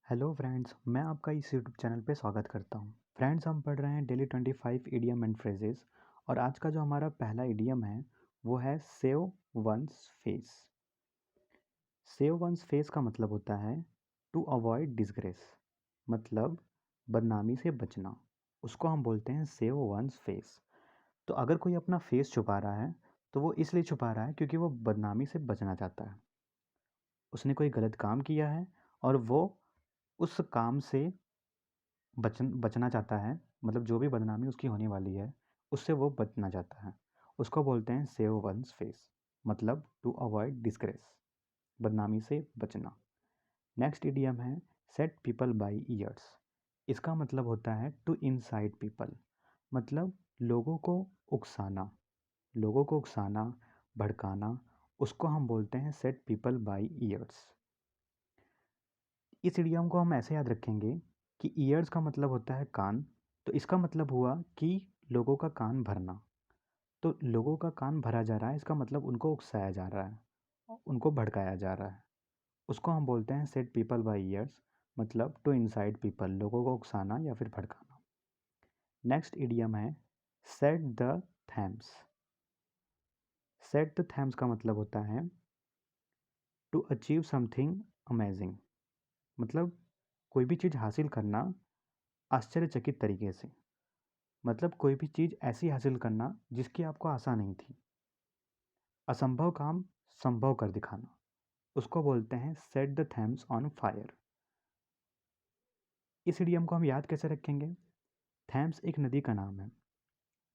Hello friends, मैं आपका इस यूट्यूब चैनल पे स्वागत करता हूँ। फ्रेंड्स, हम पढ़ रहे हैं डेली 25 इडियम एंड फ्रेजेस और आज का जो हमारा पहला इडियम है वो है save one's face. Save one's face का मतलब होता है टू अवॉइड डिसग्रेस, मतलब बदनामी से बचना। उसको हम बोलते हैं सेव वंस फेस। तो अगर कोई अपना फेस छुपा रहा है तो वो इसलिए छुपा रहा है क्योंकि वो बदनामी से बचना चाहता है। उसने कोई गलत काम किया है और वो उस काम से बचना चाहता है, मतलब जो भी बदनामी उसकी होने वाली है उससे वो बचना चाहता है। उसको बोलते हैं सेव वंस फेस, मतलब टू अवॉइड डिस्ग्रेस, बदनामी से बचना। नेक्स्ट इडियम है सेट पीपल बाय ईयर्स। इसका मतलब होता है टू इनसाइड पीपल, मतलब लोगों को उकसाना, भड़काना। उसको हम बोलते हैं सेट पीपल बाय ईयर्स। इस इडियम को हम ऐसे याद रखेंगे कि ईयर्स का मतलब होता है कान, तो इसका मतलब हुआ कि लोगों का कान भरना। तो लोगों का कान भरा जा रहा है, इसका मतलब उनको उकसाया जा रहा है, उनको भड़काया जा रहा है। उसको हम बोलते हैं सेट पीपल बाय ईयर्स, मतलब टू इनसाइड पीपल, लोगों को उकसाना या फिर भड़काना। नेक्स्ट इडियम है सेट द थैम्स। सेट द थैम्स का मतलब होता है टू अचीव समथिंग अमेजिंग, मतलब कोई भी चीज़ हासिल करना आश्चर्यचकित तरीके से, मतलब कोई भी चीज़ ऐसी हासिल करना जिसकी आपको आशा नहीं थी, असंभव काम संभव कर दिखाना। उसको बोलते हैं सेट द थैम्स ऑन फायर। इस इडियम को हम याद कैसे रखेंगे? थैम्स एक नदी का नाम है।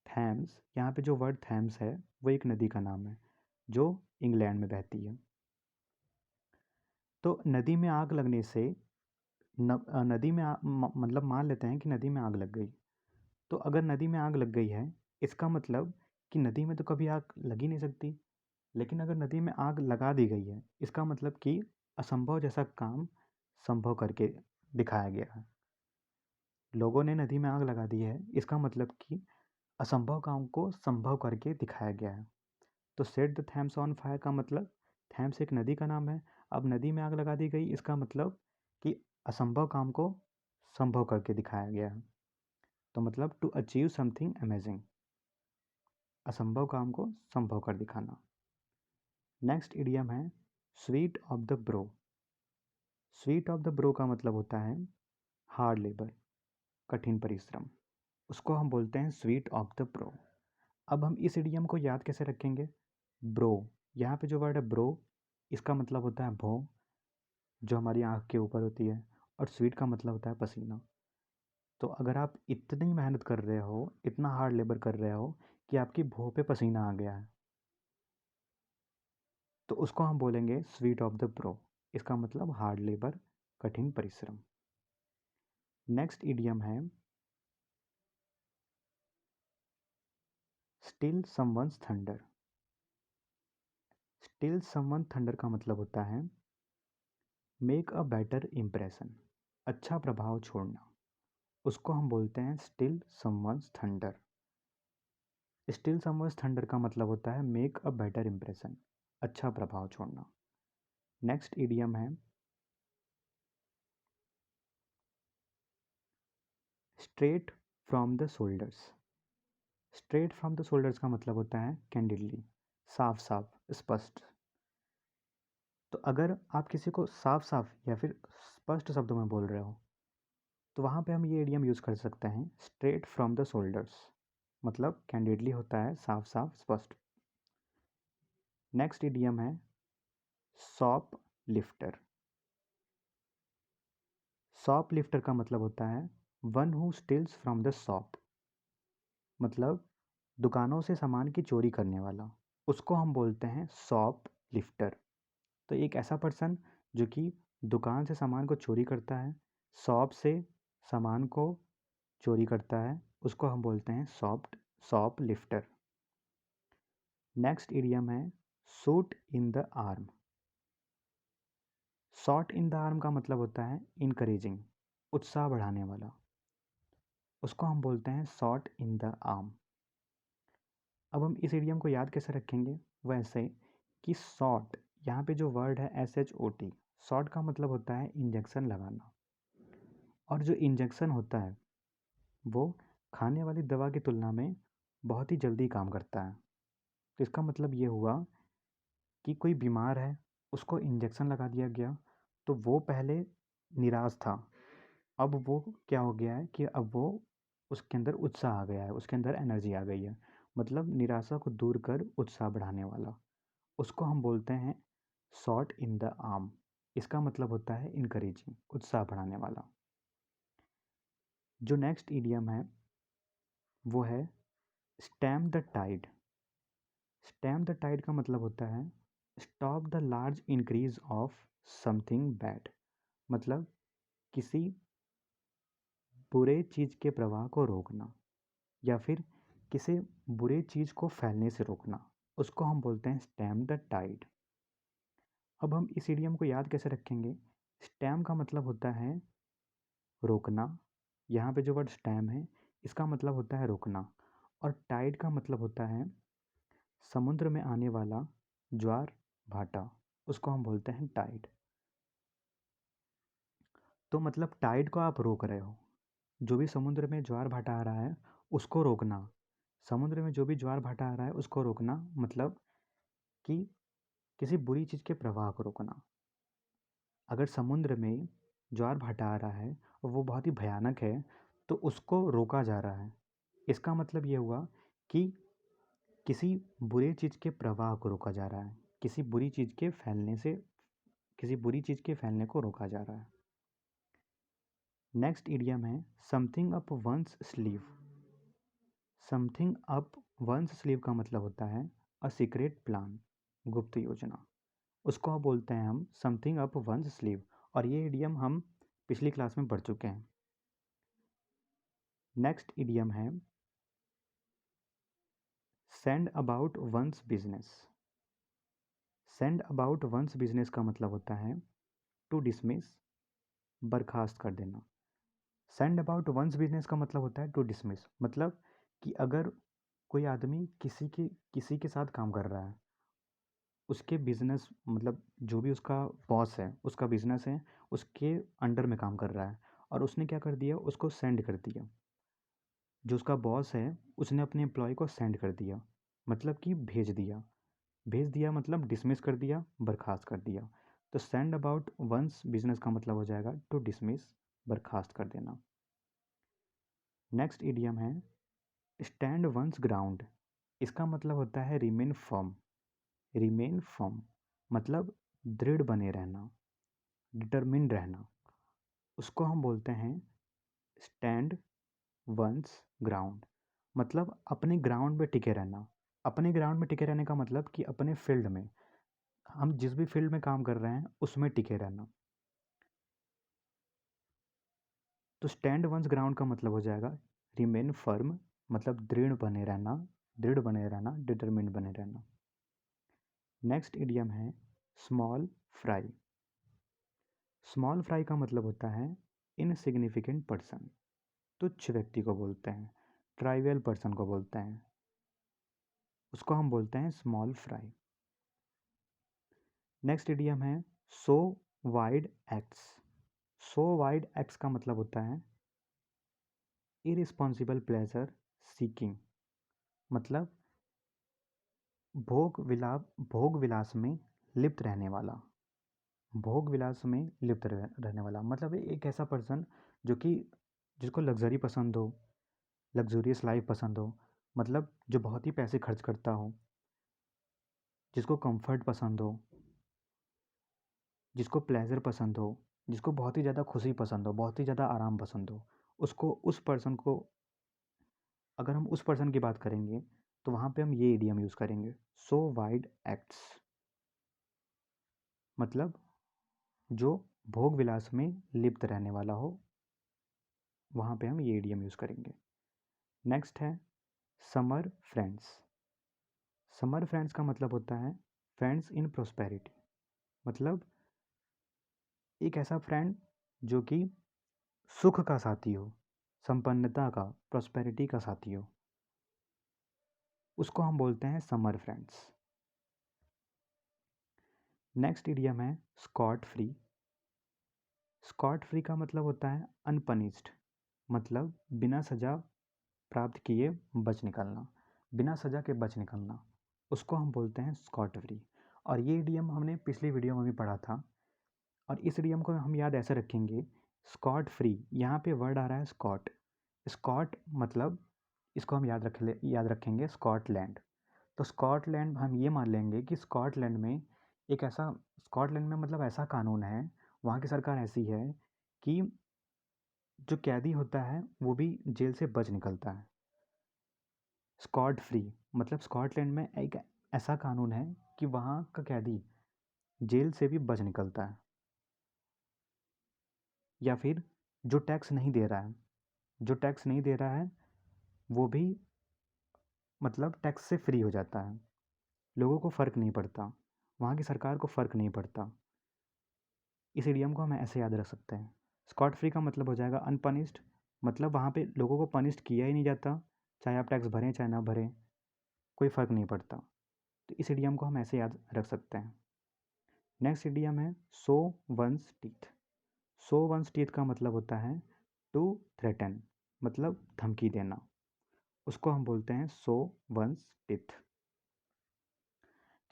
थैम्स, यहाँ पे जो वर्ड थैम्स है वो एक नदी का नाम है जो इंग्लैंड में बहती है। तो नदी में आग लगने से नदी में मतलब मान लेते हैं कि नदी में आग लग गई। तो अगर नदी में आग लग गई है, इसका मतलब कि नदी में तो कभी आग लग ही नहीं सकती। लेकिन अगर नदी में आग लगा दी गई है, इसका मतलब कि असंभव जैसा काम संभव करके दिखाया गया है। लोगों ने नदी में आग लगा दी है, इसका मतलब कि असंभव काम को संभव करके दिखाया गया है। तो सेट द थैम्स ऑन फायर का मतलब थैम्स एक नदी का नाम है। अब नदी में आग लगा दी गई, इसका मतलब कि असंभव काम को संभव करके दिखाया गया है। तो मतलब टू अचीव समथिंग अमेजिंग, असंभव काम को संभव कर दिखाना। नेक्स्ट इडियम है sweet of the bro. Sweet of the bro का मतलब होता है हार्ड लेबर, कठिन परिश्रम। उसको हम बोलते हैं स्वीट ऑफ द ब्रो। अब हम इस इडियम को याद कैसे रखेंगे? ब्रो, यहाँ पे जो वर्ड है ब्रो, इसका मतलब होता है भौं, जो हमारी आँख के ऊपर होती है, और स्वीट का मतलब होता है पसीना। तो अगर आप इतनी मेहनत कर रहे हो, इतना हार्ड लेबर कर रहे हो कि आपकी भौं पे पसीना आ गया है, तो उसको हम बोलेंगे स्वीट ऑफ द ब्रो। इसका मतलब हार्ड लेबर, कठिन परिश्रम। नेक्स्ट इडियम है still someone's thunder. Still someone thunder का मतलब होता है मेक अ बेटर इम्प्रेशन, अच्छा प्रभाव छोड़ना। उसको हम बोलते हैं still someone's thunder. Still someone's thunder का मतलब होता है मेक अ बेटर इम्प्रेशन, अच्छा प्रभाव छोड़ना। नेक्स्ट इडियम है straight from the shoulders. Straight from the shoulders का मतलब होता है कैंडिडली, साफ साफ, स्पष्ट। तो अगर आप किसी को साफ साफ या फिर स्पष्ट शब्दों में बोल रहे हो, तो वहाँ पे हम ये इडियम यूज़ कर सकते हैं स्ट्रेट फ्रॉम द शोल्डर्स, मतलब कैंडिडली होता है साफ साफ, स्पष्ट। नेक्स्ट इडियम है शॉप लिफ्टर। शॉप लिफ्टर का मतलब होता है one who steels from the shop, मतलब दुकानों से सामान की चोरी करने वाला। उसको हम बोलते हैं शॉप लिफ्टर। तो एक ऐसा पर्सन जो कि दुकान से सामान को चोरी करता है, शॉप से सामान को चोरी करता है, उसको हम बोलते हैं शॉप लिफ्टर। नेक्स्ट इडियम है shoot in the arm. Shot in the arm का मतलब होता है इनकरेजिंग, उत्साह बढ़ाने वाला। उसको हम बोलते हैं शॉट इन द आर्म। अब हम इस इडियम को याद कैसे रखेंगे? वैसे कि शॉट, यहाँ पे जो वर्ड है SHOT, शॉट का मतलब होता है इंजेक्शन लगाना। और जो इंजेक्शन होता है वो खाने वाली दवा की तुलना में बहुत ही जल्दी काम करता है। तो इसका मतलब ये हुआ कि कोई बीमार है, उसको इंजेक्शन लगा दिया गया, तो वो पहले निराश था, अब वो क्या हो गया है कि अब वो उसके अंदर उत्साह आ गया है, उसके अंदर एनर्जी आ गई है। मतलब निराशा को दूर कर उत्साह बढ़ाने वाला, उसको हम बोलते हैं शॉट इन द आर्म। इसका मतलब होता है इनकरेजिंग, उत्साह बढ़ाने वाला। जो नेक्स्ट ईडियम है वो है stamp the tide. Stamp the tide का मतलब होता है stop the large increase of something bad. मतलब किसी बुरे चीज़ के प्रवाह को रोकना, या फिर किसी बुरे चीज़ को फैलने से रोकना, उसको हम बोलते हैं स्टैम्प द टाइड। अब हम इस इडियम को याद कैसे रखेंगे? स्टैम्प का मतलब होता है रोकना, यहाँ पे जो वर्ड स्टैम्प है इसका मतलब होता है रोकना, और टाइड का मतलब होता है समुद्र में आने वाला ज्वार भाटा, उसको हम बोलते हैं टाइड। तो मतलब टाइड को आप रोक रहे हो, जो भी समुद्र में ज्वार भाटा आ रहा है उसको रोकना। समुद्र में जो भी ज्वार भाटा आ रहा है उसको रोकना, मतलब कि किसी बुरी चीज़ के प्रवाह को रोकना। अगर समुद्र में ज्वार भाटा आ रहा है और वो बहुत ही भयानक है तो उसको रोका जा रहा है। इसका मतलब ये हुआ कि किसी बुरे चीज़ के प्रवाह को रोका जा रहा है, किसी बुरी चीज़ के फैलने से, किसी बुरी चीज़ के फैलने को रोका जा रहा है। नेक्स्ट इडियम है something up one's sleeve. Something up one's sleeve का मतलब होता है अ सीक्रेट प्लान, गुप्त योजना। उसको हम बोलते हैं हम समथिंग अप वंस स्लीव, और ये इडियम हम पिछली क्लास में पढ़ चुके हैं। नेक्स्ट इडियम है send about one's business. Send about one's business का मतलब होता है टू डिसमिस, बर्खास्त कर देना। सेंड अबाउट वंस बिजनेस का मतलब होता है टू डिसमिस, मतलब कि अगर कोई आदमी किसी के साथ काम कर रहा है, उसके बिजनेस मतलब जो भी उसका बॉस है, उसका बिजनेस है, उसके अंडर में काम कर रहा है, और उसने क्या कर दिया, उसको सेंड कर दिया। जो उसका बॉस है उसने अपने एम्प्लॉय को सेंड कर दिया, मतलब कि भेज दिया। भेज दिया मतलब डिसमिस कर दिया, बर्खास्त कर दिया। तो सेंड अबाउट वंस बिजनेस का मतलब हो जाएगा टू डिसमिस, बर्खास्त कर देना। नेक्स्ट इडियम है स्टैंड वंस ग्राउंड। इसका मतलब होता है रिमेन फर्म। रिमेन फर्म मतलब दृढ़ बने रहना, डिटरमिन रहना, उसको हम बोलते हैं स्टैंड वंस ग्राउंड। मतलब अपने ग्राउंड पे टिके रहना। अपने ग्राउंड में टिके रहने का मतलब कि अपने फील्ड में, हम जिस भी फील्ड में काम कर रहे हैं उसमें टिके रहना। तो स्टैंड वंस ग्राउंड का मतलब हो जाएगा रिमेन फर्म, मतलब दृढ़ बने रहना, दृढ़ बने रहना, डिटरमिन्ड बने रहना। नेक्स्ट इडियम है स्मॉल फ्राई। स्मॉल फ्राई का मतलब होता है इनसिग्निफिकेंट पर्सन, तुच्छ व्यक्ति को बोलते हैं, ट्राइवियल पर्सन को बोलते हैं, उसको हम बोलते हैं स्मॉल फ्राई। नेक्स्ट इडियम है सो वाइड एक्ट्स। सो वाइड एक्ट्स का मतलब होता है इरिस्पॉन्सिबल प्लेजर सीकिंग, मतलब भोग विलास में लिप्त रहने वाला। भोग विलास में लिप्त रहने वाला मतलब एक ऐसा पर्सन जो कि जिसको लग्जरी पसंद हो, लग्जूरियस लाइफ पसंद हो, मतलब जो बहुत ही पैसे खर्च करता हो, जिसको कंफर्ट पसंद हो, जिसको प्लेजर पसंद हो, जिसको बहुत ही ज़्यादा खुशी पसंद हो, बहुत ही ज़्यादा आराम पसंद हो, उसको, उस पर्सन को, अगर हम उस पर्सन की बात करेंगे तो वहाँ पे हम ये इडियम यूज़ करेंगे सो वाइड एक्ट्स। मतलब जो भोग विलास में लिप्त रहने वाला हो, वहाँ पे हम ये इडियम यूज़ करेंगे। नेक्स्ट है समर फ्रेंड्स। समर फ्रेंड्स का मतलब होता है फ्रेंड्स इन प्रोस्पेरिटी, मतलब एक ऐसा फ्रेंड जो कि सुख का साथी हो, संपन्नता का, प्रोस्पेरिटी का साथी हो, उसको हम बोलते हैं समर फ्रेंड्स। नेक्स्ट इडियम है स्कॉट फ्री। स्कॉट फ्री का मतलब होता है अनपनिश्ड, मतलब बिना सज़ा प्राप्त किए बच निकलना, बिना सज़ा के बच निकलना, उसको हम बोलते हैं स्कॉट फ्री। और ये इडियम हमने पिछली वीडियो में भी पढ़ा था। और इस इडियम को हम याद ऐसे रखेंगे, स्कॉट फ्री, यहाँ पे वर्ड आ रहा है स्कॉट, स्कॉट मतलब इसको हम याद रखेंगे स्कॉटलैंड। तो स्कॉटलैंड हम ये मान लेंगे कि स्कॉटलैंड में एक ऐसा, स्कॉटलैंड में मतलब ऐसा कानून है, वहाँ की सरकार ऐसी है कि जो कैदी होता है वो भी जेल से बच निकलता है। स्कॉट फ्री मतलब स्कॉटलैंड में एक ऐसा कानून है कि वहाँ का कैदी जेल से भी बच निकलता है। या फिर जो टैक्स नहीं दे रहा है, जो टैक्स नहीं दे रहा है वो भी मतलब टैक्स से फ्री हो जाता है। लोगों को फ़र्क नहीं पड़ता, वहाँ की सरकार को फ़र्क नहीं पड़ता। इस इडियम को हम ऐसे याद रख सकते हैं। स्कॉट फ्री का मतलब हो जाएगा अनपनिश्ड, मतलब वहाँ पे लोगों को पनिश्ड किया ही नहीं जाता, चाहे आप टैक्स भरें चाहे ना भरें, कोई फ़र्क नहीं पड़ता। तो इस इडियम को हम ऐसे याद रख सकते हैं। नेक्स्ट इडियम है show one's teeth. Show one's teeth का मतलब होता है टू थ्रेटन, मतलब धमकी देना, उसको हम बोलते हैं सो वंस टीथ।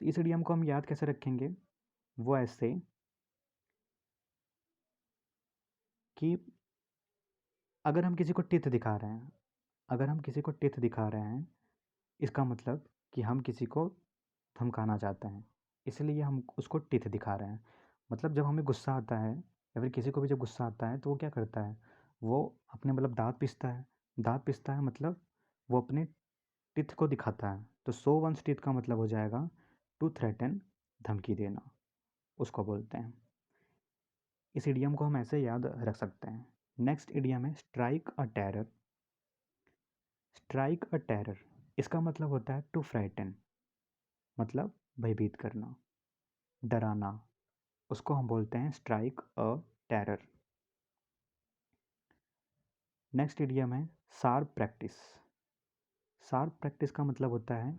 तो इस इडियम को हम याद कैसे रखेंगे, वो ऐसे कि अगर हम किसी को टिथ दिखा रहे हैं, अगर हम किसी को टिथ दिखा रहे हैं, इसका मतलब कि हम किसी को धमकाना चाहते हैं, इसलिए हम उसको टिथ दिखा रहे हैं। मतलब जब हमें गुस्सा आता है या फिर किसी को भी जब गुस्सा आता है तो वो क्या करता है, वो अपने मतलब दाँत पीसता है, दाँत पीसता है मतलब वो अपने टिथ को दिखाता है। तो सो वंस टिथ का मतलब हो जाएगा टू थ्रेटन, धमकी देना, उसको बोलते हैं। इस इडियम को हम ऐसे याद रख सकते हैं। नेक्स्ट इडियम है strike a terror. Strike a terror, इसका मतलब होता है टू फ्राइटन, मतलब भयभीत करना, डराना, उसको हम बोलते हैं strike a terror. Next idiom है शार्प प्रैक्टिस। शार्प प्रैक्टिस का मतलब होता है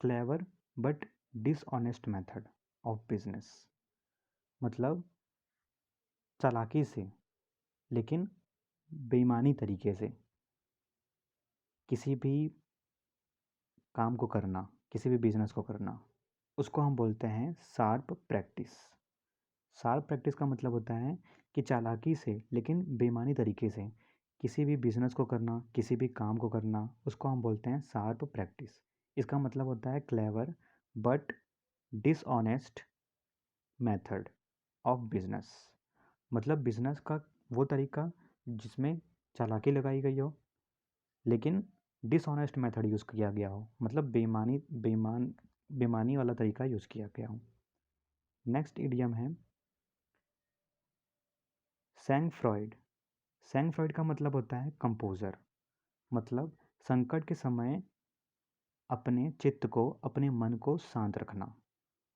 clever but dishonest method of business, मतलब चालाकी से लेकिन बेईमानी तरीके से किसी भी काम को करना, किसी भी बिजनेस को करना, उसको हम बोलते हैं शार्प प्रैक्टिस। शार्प प्रैक्टिस का मतलब होता है कि चालाकी से लेकिन बेईमानी तरीके से किसी भी बिजनेस को करना, किसी भी काम को करना, उसको हम बोलते हैं शार्प प्रैक्टिस। इसका मतलब होता है clever but dishonest method of business, मतलब बिजनेस का वो तरीका जिसमें चालाकी लगाई गई हो लेकिन डिसऑनेस्ट मेथड यूज़ किया गया हो, मतलब बेईमानी वाला तरीका यूज़ किया गया हो। नेक्स्ट इडियम है सैंग फ्रॉइड। सैंग फ्रॉइड का मतलब होता है कंपोज़र, मतलब संकट के समय अपने चित्त को, अपने मन को शांत रखना,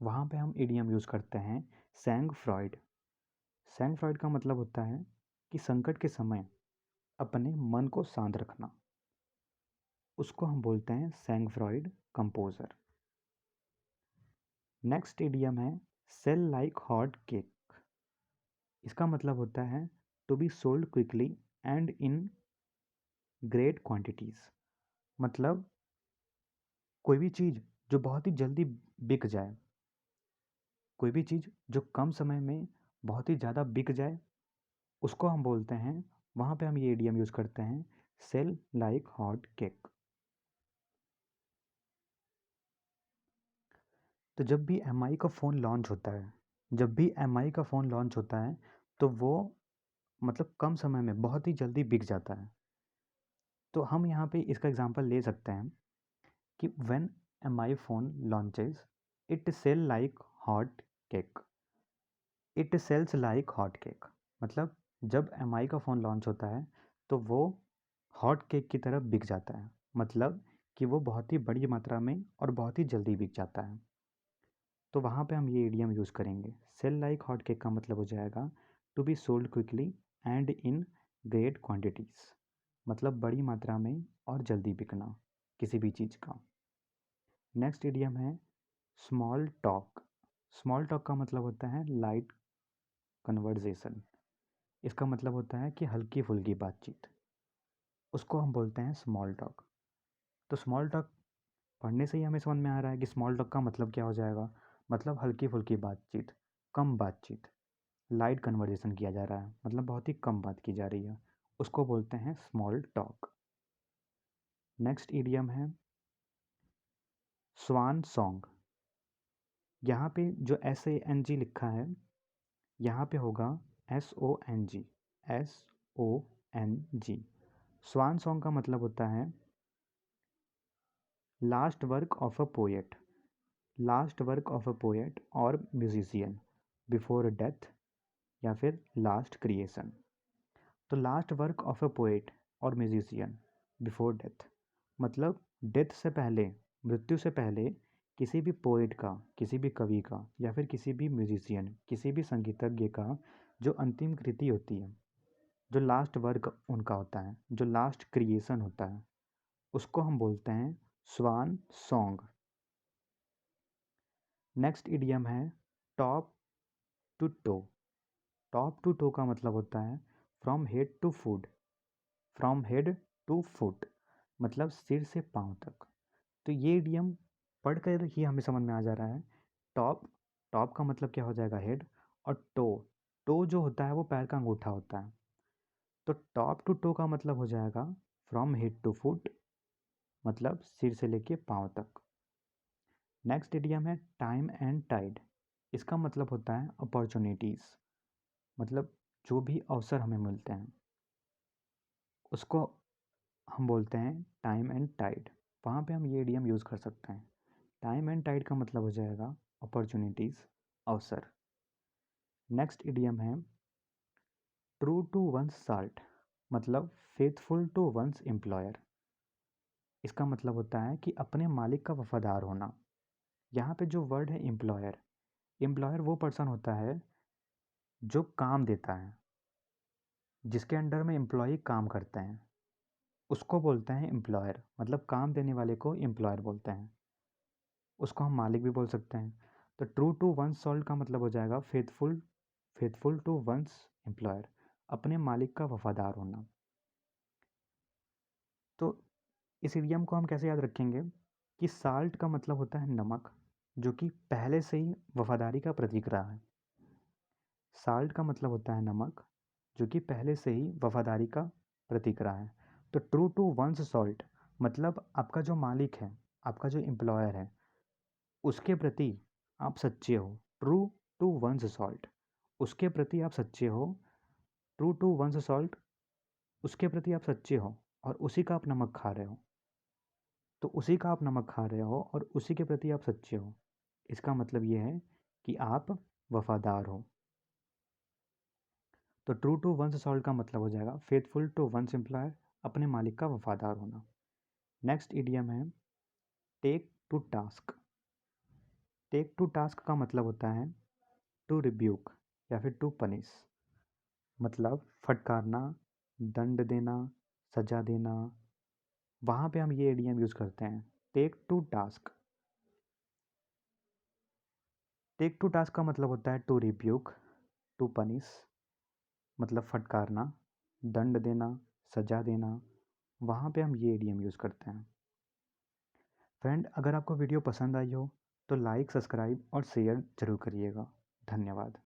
वहाँ पे हम इडियम यूज़ करते हैं सैंग फ्रॉइड। सैंग फ्रॉइड का मतलब होता है कि संकट के समय अपने मन को शांत रखना, उसको हम बोलते हैं sang froid composure. Next idiom है सेल लाइक हॉट केक। इसका मतलब होता है to be sold quickly and in great quantities, मतलब कोई भी चीज़ जो बहुत ही जल्दी बिक जाए, कोई भी चीज़ जो कम समय में बहुत ही ज़्यादा बिक जाए, उसको हम बोलते हैं, वहाँ पे हम ये इडियम यूज़ करते हैं सेल लाइक हॉट केक। तो जब भी एमआई का फ़ोन लॉन्च होता है, जब भी एमआई का फ़ोन लॉन्च होता है तो वो मतलब कम समय में बहुत ही जल्दी बिक जाता है। तो हम यहाँ पे इसका एग्जांपल ले सकते हैं कि when MI phone launches it sell like hot cake, it sells like hot cake, मतलब जब एमआई का फ़ोन लॉन्च होता है तो वो हॉट केक की तरह बिक जाता है, मतलब कि वो बहुत ही बड़ी मात्रा में और बहुत ही जल्दी बिक जाता है। तो वहाँ पे हम ये इडियम यूज़ करेंगे, सेल लाइक हॉट केक का मतलब हो जाएगा to be sold quickly and in great quantities, मतलब बड़ी मात्रा में और जल्दी बिकना किसी भी चीज़ का। नेक्स्ट इडियम है स्मॉल टॉक। स्मॉल टॉक का मतलब होता है लाइट कन्वर्सेशन, इसका मतलब होता है कि हल्की फुल्की बातचीत, उसको हम बोलते हैं स्मॉल टॉक। तो स्मॉल टॉक पढ़ने से ही हमें समझ में आ रहा है कि स्मॉल टॉक का मतलब क्या हो जाएगा, मतलब हल्की फुल्की बातचीत, कम बातचीत, लाइट कन्वर्जेशन किया जा रहा है, मतलब बहुत ही कम बात की जा रही है, उसको बोलते हैं स्मॉल टॉक। नेक्स्ट इडियम है स्वान सॉन्ग। यहाँ पे जो SANG लिखा है, यहाँ पे होगा SONG, SONG। स्वान सॉन्ग का मतलब होता है last work of a poet, last work of a poet और म्यूजिशियन बिफोर डेथ, या फिर लास्ट क्रिएशन। तो last work of a poet और म्यूजिशियन बिफोर डेथ, मतलब डेथ से पहले, मृत्यु से पहले किसी भी पोएट का, किसी भी कवि का, या फिर किसी भी म्यूजिशियन, किसी भी संगीतज्ञ का जो अंतिम कृति होती है, जो लास्ट वर्क उनका होता है, जो लास्ट क्रिएशन होता है, उसको हम बोलते हैं स्वान सॉन्ग। नेक्स्ट इडियम है top to toe. Top to toe का मतलब होता है from head to foot, from head to foot, मतलब सिर से पाँव तक। तो ये इडियम पढ़कर ही हमें समझ में आ जा रहा है। टॉप, टॉप का मतलब क्या हो जाएगा, हेड, और टो, टो जो होता है वो पैर का अंगूठा होता है। तो टॉप टू टो का मतलब हो जाएगा फ्रॉम हेड टू फुट, मतलब सिर से लेके पाँव तक। नेक्स्ट इडियम है टाइम एंड टाइड। इसका मतलब होता है अपॉर्चुनिटीज़, मतलब जो भी अवसर हमें मिलते हैं उसको हम बोलते हैं टाइम एंड टाइड। वहाँ पे हम ये इडियम यूज़ कर सकते हैं। टाइम एंड टाइड का मतलब हो जाएगा अपॉर्चुनिटीज़, अवसर। नेक्स्ट इडियम है ट्रू टू वंस साल्ट, मतलब फेथफुल टू वंस एम्प्लॉयर। इसका मतलब होता है कि अपने मालिक का वफादार होना। यहाँ पे जो वर्ड है एम्प्लॉयर, एम्प्लॉयर वो पर्सन होता है जो काम देता है, जिसके अंडर में एम्प्लॉय काम करते हैं, उसको बोलते हैं एम्प्लॉयर। मतलब काम देने वाले को एम्प्लॉयर बोलते हैं। उसको हम मालिक भी बोल सकते हैं। तो ट्रू टू वंस सॉल्ट का मतलब हो जाएगा faithful, faithful to one's employer, अपने मालिक का वफादार होना। तो इस इडियम को हम कैसे याद रखेंगे कि साल्ट का मतलब होता है नमक, जो कि पहले से ही वफादारी का प्रतीक रहा है। साल्ट का मतलब होता है नमक, जो कि पहले से ही वफादारी का प्रतीक रहा है। तो ट्रू टू वंस सॉल्ट मतलब आपका जो मालिक है, आपका जो एम्प्लॉयर है, उसके प्रति आप सच्चे हो। ट्रू टू वंस सॉल्ट, उसके प्रति आप सच्चे हो। ट्रू टू वंस सॉल्ट, उसके प्रति आप सच्चे हो और उसी का आप नमक खा रहे हो। तो उसी का आप नमक खा रहे हो और उसी के प्रति आप सच्चे हो। इसका मतलब ये है कि आप वफादार हो। तो ट्रू टू वंस सॉल्ट का मतलब हो जाएगा फेथफुल टू वंस एम्प्लॉयर, अपने मालिक का वफादार होना। नेक्स्ट इडियम है take to task. Take to task का मतलब होता है टू रिब्यूक या फिर टू पनिश, मतलब फटकारना, दंड देना, सजा देना। वहाँ पे हम ये इडियम यूज़ करते हैं take to task. Take to task का मतलब होता है टू रिब्यूक, टू पनिश, मतलब फटकारना, दंड देना, सजा देना। वहाँ पे हम ये इडियम यूज़ करते हैं। फ्रेंड, अगर आपको वीडियो पसंद आई हो तो लाइक, सब्सक्राइब और शेयर ज़रूर करिएगा। धन्यवाद।